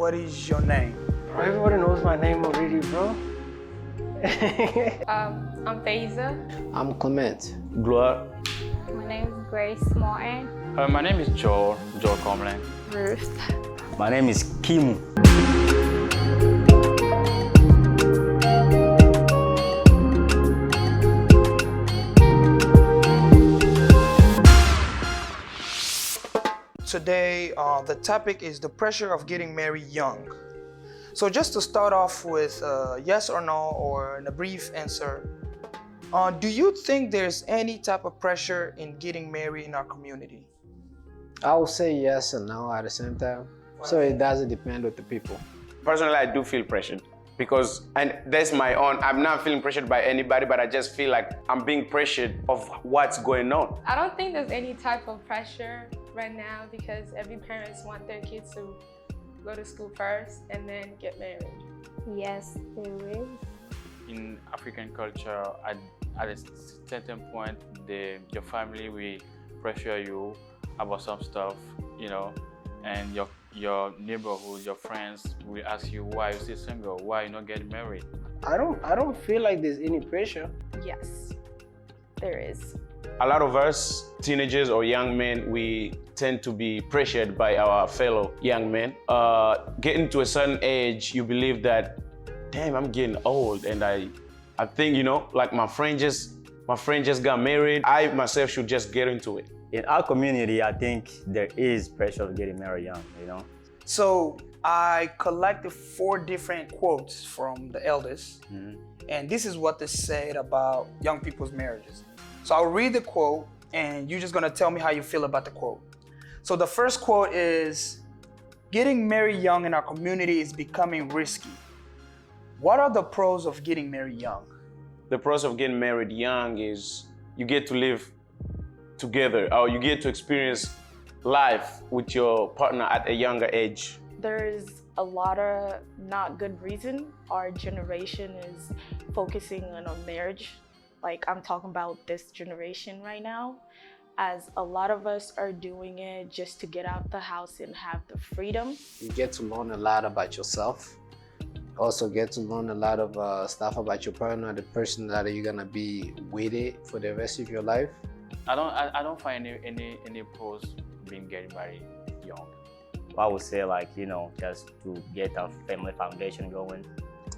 what is your name? Everybody knows my name already, bro. I'm Feza. I'm Clement. Gloire. My name is Grace Martin. My name is Joel Clement. Ruth. My name is Kimu. Today, the topic is the pressure of getting married young. So just to start off with yes or no, or in a brief answer, do you think there's any type of pressure in getting married in our community? I would say yes and no at the same time. So it doesn't depend with the people. Personally, I do feel pressured because, and that's my own, I'm not feeling pressured by anybody, but I just feel like I'm being pressured of what's going on. I don't think there's any type of pressure right now because every parents want their kids to go to school first and then get married. Yes, there is. In African culture, at a certain point, your family will pressure you about some stuff, you know, and your neighborhood, your friends will ask you why you still single, why you not getting married. I don't feel like there's any pressure. Yes, there is. A lot of us, teenagers or young men, we tend to be pressured by our fellow young men. Getting to a certain age, you believe that, damn, I'm getting old, and I think, you know, like my friend just got married. I myself should just get into it. In our community, I think there is pressure of getting married young, you know. So I collected 4 different quotes from the elders, and this is what they said about young people's marriages. So I'll read the quote, and you're just gonna tell me how you feel about the quote. So the first quote is, "Getting married young in our community is becoming risky. What are the pros of getting married young?" The pros of getting married young is you get to live together, or you get to experience life with your partner at a younger age. There's a lot of not good reason our generation is focusing on marriage. Like, I'm talking about this generation right now, as a lot of us are doing it just to get out the house and have the freedom. You get to learn a lot about yourself. Also get to learn a lot of stuff about your partner, the person that you're gonna be with it for the rest of your life. I don't find any pros being getting married young. I would say, like, you know, just to get a family foundation going.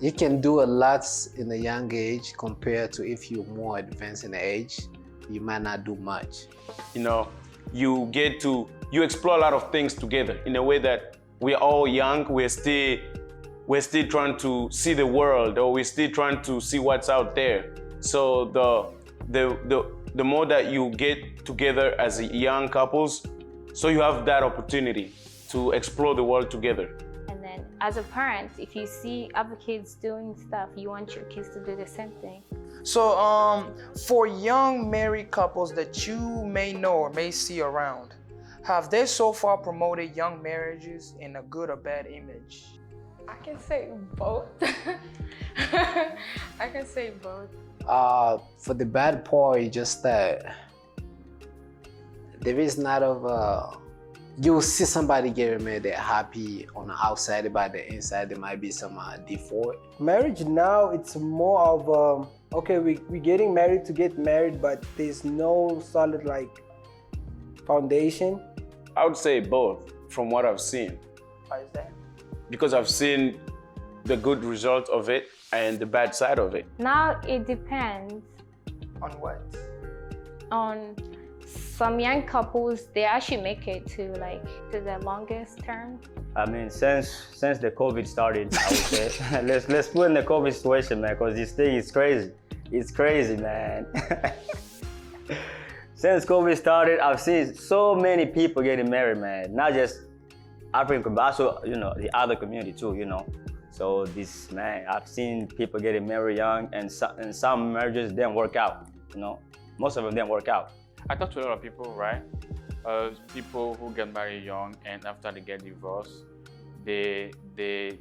You can do a lot in a young age compared to if you're more advanced in age, you might not do much. You know, you explore a lot of things together in a way that we're all young, we're still trying to see the world, or we're still trying to see what's out there. So the more that you get together as young couples, so you have that opportunity to explore the world together. And then as a parent, if you see other kids doing stuff, you want your kids to do the same thing. So for young married couples that you may know or may see around, have they so far promoted young marriages in a good or bad image? I can say both. I can say both. For the bad part, just that there is not of you'll see somebody getting married, they're happy on the outside, but the inside there might be some default. Marriage now, it's more of okay, we getting married to get married, but there's no solid like foundation. I would say both from what I've seen. Why is that? Because I've seen the good result of it and the bad side of it. Now it depends. On what? On some young couples, they actually make it to the longest term. I mean, since the COVID started, I would say, let's put in the COVID situation, man, because this thing is crazy. It's crazy, man. Since COVID started, I've seen so many people getting married, man. Not just African, but also, you know, the other community too, you know. So this, man, I've seen people getting married young, and some marriages didn't work out, you know. Most of them didn't work out. I talk to a lot of people, right? People who get married young, and after they get divorced, their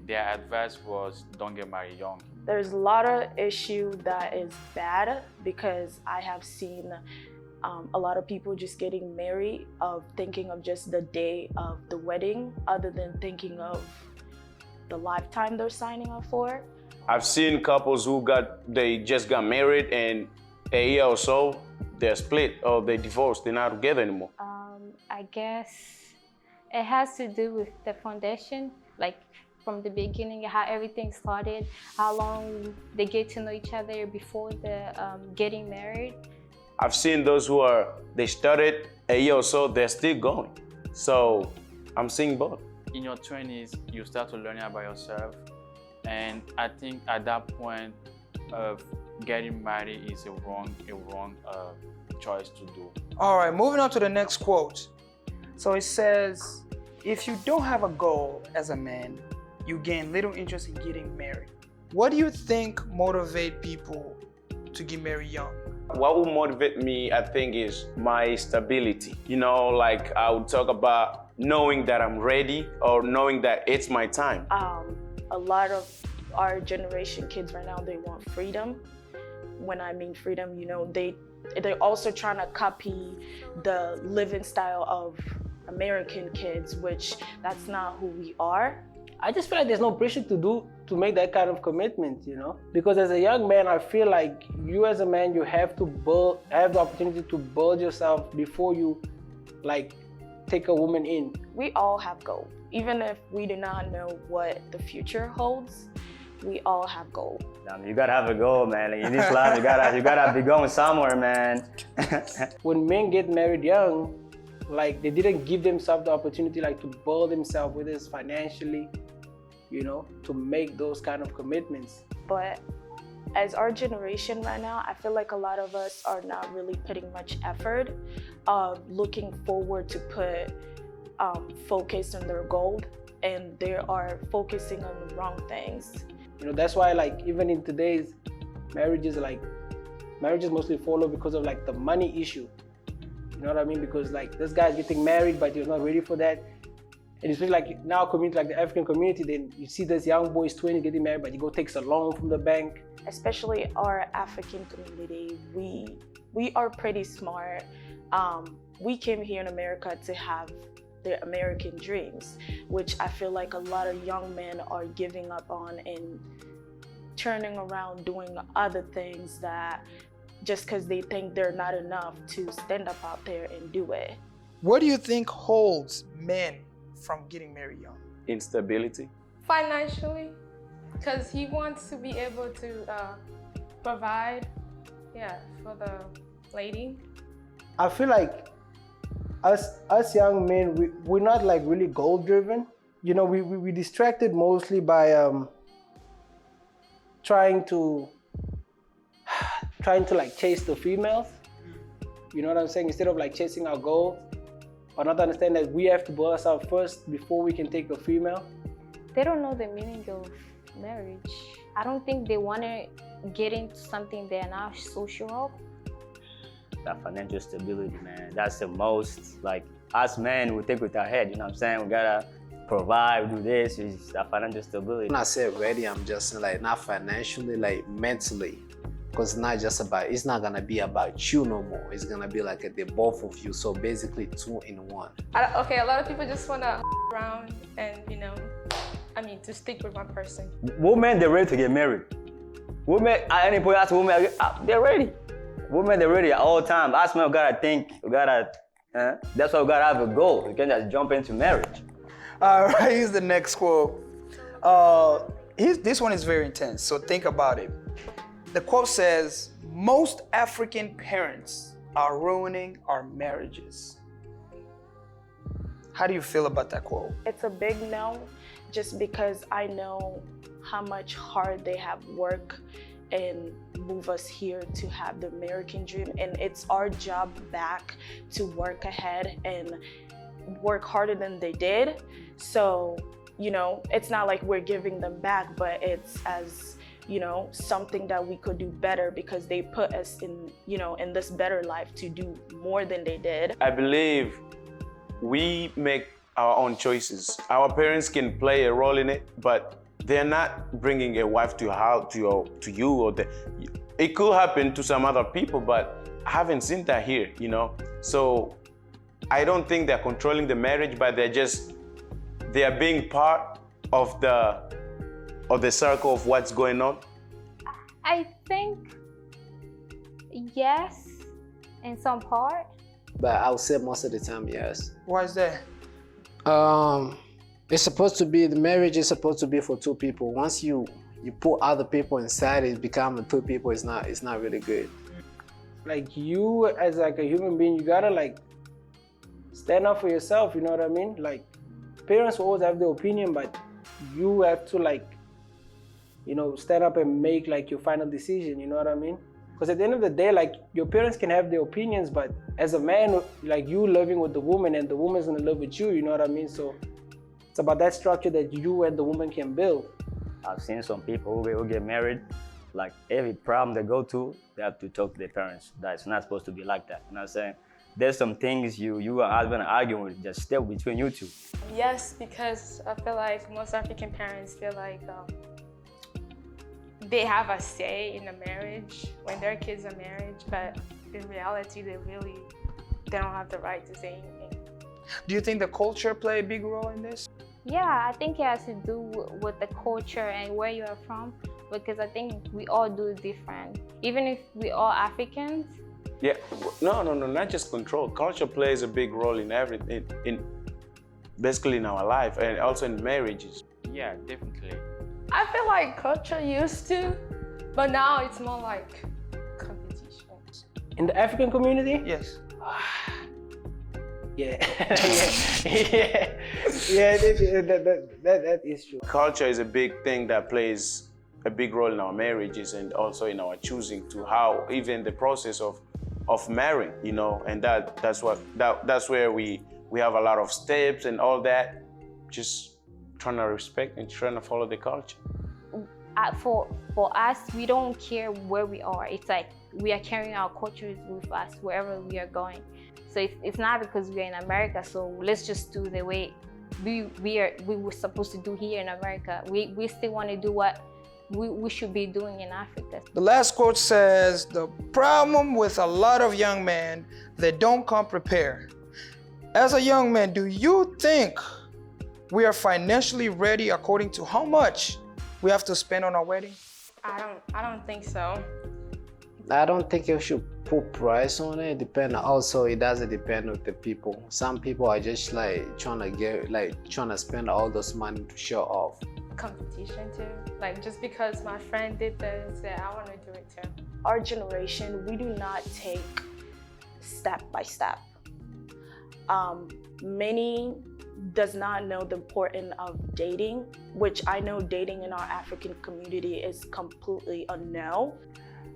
advice was don't get married young. There's a lot of issue that is bad because I have seen a lot of people just getting married of thinking of just the day of the wedding, other than thinking of the lifetime they're signing up for. I've seen couples they just got married and a year or so, they're split or they divorced, they're not together anymore. I guess it has to do with the foundation, like from the beginning, how everything started, how long they get to know each other before the getting married. I've seen those they started a year or so, they're still going. So I'm seeing both. In your 20s, you start to learn about yourself. And I think at that point of getting married is a wrong choice to do. All right, moving on to the next quote. So it says, if you don't have a goal as a man, you gain little interest in getting married. What do you think motivate people to get married young? What will motivate me, I think, is my stability. You know, like I would talk about knowing that I'm ready or knowing that it's my time. A lot of our generation kids right now, they want freedom. When I mean freedom, you know, they're also trying to copy the living style of American kids, which that's not who we are. I just feel like there's no pressure to make that kind of commitment, you know? Because as a young man, I feel like you as a man, you have to have the opportunity to build yourself before you like take a woman in. We all have goals. Even if we do not know what the future holds, we all have goals. You gotta have a goal, man. In this life, you gotta be going somewhere, man. When men get married young, like they didn't give themselves the opportunity like to build themselves, whether it's financially, you know, to make those kind of commitments. But as our generation right now, I feel like a lot of us are not really putting much effort of looking forward to put focus on their goal, and they are focusing on the wrong things. You know, that's why like even in today's marriages mostly follow because of like the money issue. You know what I mean? Because like this guy's getting married, but you're not ready for that. And especially like now community, like the African community, then you see this young boys 20 getting married, but you go takes a loan from the bank. Especially our African community, we are pretty smart. We came here in America to have the American dreams, which I feel like a lot of young men are giving up on and turning around doing other things that just because they think they're not enough to stand up out there and do it. What do you think holds men from getting married young? Instability. Financially, because he wants to be able to provide, for the lady. I feel like us young men, we're not like really goal driven. You know, we distracted mostly by trying to like chase the females. You know what I'm saying? Instead of like chasing our goals, or not understand that we have to build ourselves first before we can take a female. They don't know the meaning of marriage. I don't think they want to get into something they're not so sure of. That financial stability, man, that's the most, like, us men, we think with our head, you know what I'm saying? We gotta provide, do this, is that financial stability. When I say ready, I'm just saying like not financially, like mentally. Because it's not gonna be about you no more. It's gonna be like the both of you. So basically 2 in 1. Okay, a lot of people just wanna around and, you know, to stick with one person. Women, they're ready to get married. Women, at any point, ask women, they're ready. Women, they're ready at all times. Us men, we gotta think, that's why we gotta have a goal. We can't just jump into marriage. All right, here's the next quote. This one is very intense, so think about it. The quote says, most African parents are ruining our marriages. How do you feel about that quote? It's a big no, just because I know how much hard they have worked and move us here to have the American dream. And it's our job back to work ahead and work harder than they did. So, you know, it's not like we're giving them back, but it's as, you know, something that we could do better because they put us in, you know, in this better life to do more than they did. I believe we make our own choices. Our parents can play a role in it, but they're not bringing a wife to you. It could happen to some other people, but I haven't seen that here, you know? So I don't think they're controlling the marriage, but they are being part of the or the circle of what's going on? I think yes, in some part. But I would say most of the time, yes. Why is that? It's supposed to be, the marriage is supposed to be for two people. Once you put other people inside, it becomes two people. It's not really good. Like you as like a human being, you gotta like stand up for yourself, you know what I mean? Like parents will always have their opinion, but you have to like, you know, stand up and make like your final decision, you know what I mean? Because at the end of the day, like your parents can have their opinions, but as a man, like you living with the woman and the woman's gonna live with you, you know what I mean? So it's about that structure that you and the woman can build. I've seen some people who get married, like every problem they go to, they have to talk to their parents. That's not supposed to be like that. You know what I'm saying? There's some things you and husband are arguing with, just step between you two. Yes, because I feel like most African parents feel like they have a say in the marriage when their kids are married, but in reality, they don't have the right to say anything. Do you think the culture play a big role in this? Yeah, I think it has to do with the culture and where you are from, because I think we all do it different. Even if we all Africans. Yeah, no, not just control. Culture plays a big role in everything, in basically in our life and also in marriages. Yeah, definitely. I feel like culture used to, but now it's more like competition. In the African community? Yes. Yeah, that is true. Culture is a big thing that plays a big role in our marriages and also in our choosing to how, even the process of marrying, you know, and that's where we have a lot of steps and all that, just trying to respect and trying to follow the culture. For us, we don't care where we are. It's like we are carrying our cultures with us wherever we are going. So it's not because we're in America, so let's just do the way we were supposed to do here in America. We still want to do what we should be doing in Africa. The last quote says, "The problem with a lot of young men, they don't come prepared." As a young man, do you think we are financially ready according to how much we have to spend on our wedding? I don't think so. I don't think you should put price on it. It doesn't depend on the people. Some people are just like trying to spend all this money to show off. Competition too. Like just because my friend did this, yeah, I want to do it too. Our generation, we do not take step by step. Many does not know the importance of dating, which I know dating in our African community is completely a no.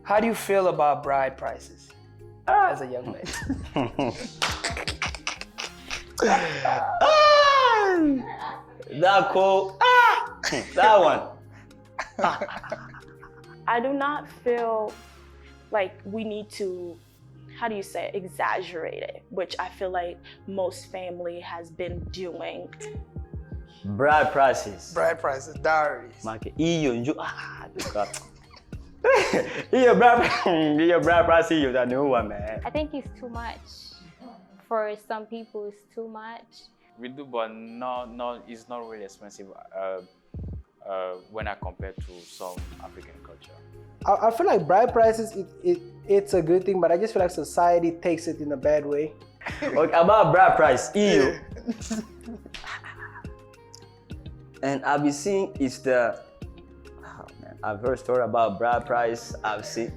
How do you feel about bride prices as a young man? That quote, that one. I do not feel like we need to, how do you say, exaggerate it, which I feel like most family has been doing. Bride prices. Bride prices, dowries. Your bride price is the new one, man. I think it's too much. For some people, it's too much. We do, but no, it's not really expensive when I compare to some African culture. I feel like bride prices, it's a good thing, but I just feel like society takes it in a bad way. Okay, about bride price, EU. And I've been seeing it's the. I've heard story about bride price. I've seen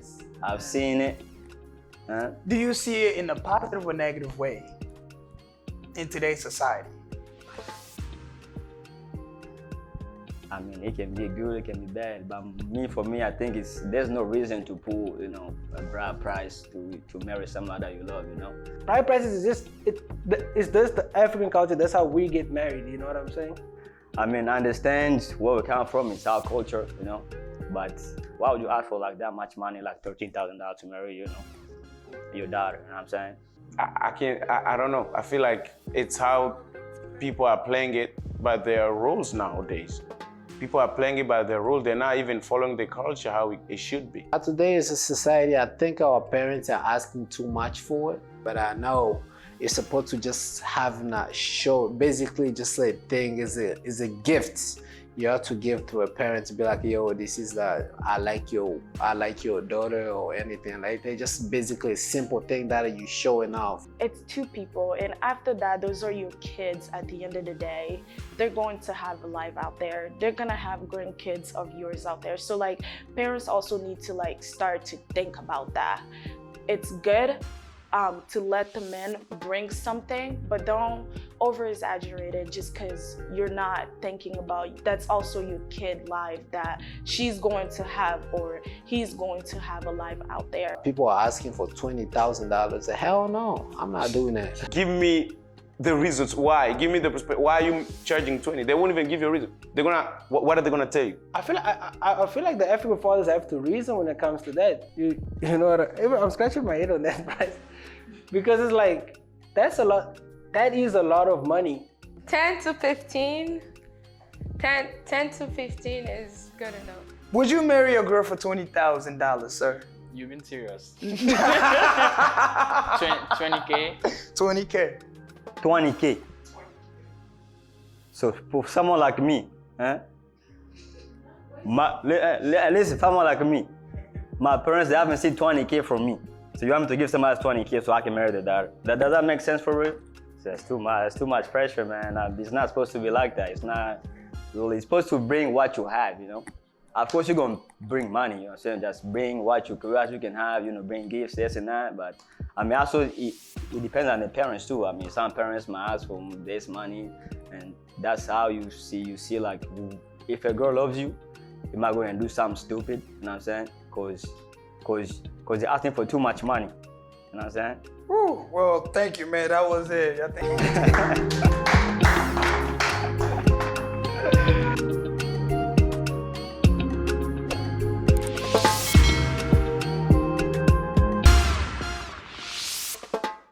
it. Do you see it in a positive or negative way in today's society? I mean, it can be good, it can be bad. But for me, I think there's no reason to put, a bride price to marry someone that you love, Bride prices is just the African culture. That's how we get married. You know what I'm saying? I mean, I understand where we come from. It's our culture, But why would you ask for like that much money, like $13,000 to marry, your daughter? You know what I'm saying? I don't know. I feel like it's how people are playing it by their rules nowadays. People are playing it by their rules. They're not even following the culture how it should be. Today as a society, I think our parents are asking too much for it. But I know it's supposed to just have a show, basically just like thing is a gift. you have to give to a parent to be like, yo, this is the I like your daughter or anything like that. Just basically a simple thing that you showing off. It's two people, and after that, those are your kids. At the end of the day, they're going to have a life out there. They're gonna have grandkids of yours out there. So like, parents also need to like start to think about that. It's good to let the men bring something, but don't over exaggerate it just because you're not thinking about that's also your kid life that she's going to have or he's going to have a life out there. People are asking for $20,000. Hell no, I'm not doing that. Give me the reasons why. Give me the perspective. Why are you charging 20? They won't even give you a reason. They're gonna. What are they gonna tell you? I feel like the African fathers have to reason when it comes to that. You know what? I'm scratching my head on that price because it's like that's a lot. That is a lot of money. 10 to 15. 10 to 15 is good enough. Would you marry a girl for $20,000, sir? You've been serious. 20K. 20K. 20K. So for someone like me, listen, someone like me, my parents, they haven't seen 20K from me. So you want me to give somebody else 20K so I can marry the daughter. Does that make sense for real? That's too much. That's too much pressure, man. It's not supposed to be like that. It's not really. It's supposed to bring what you have, you know. Of course, you're gonna bring money, you know what I'm saying? Just bring what you can have, you know, bring gifts, this and that. But I mean, also it depends on the parents too. I mean, some parents might ask for this money, and that's how you see like if a girl loves you, you might go and do something stupid, you know what I'm saying? Cause they're asking for too much money, you know what I'm saying? Woo, well, thank you, man. That was it. I think.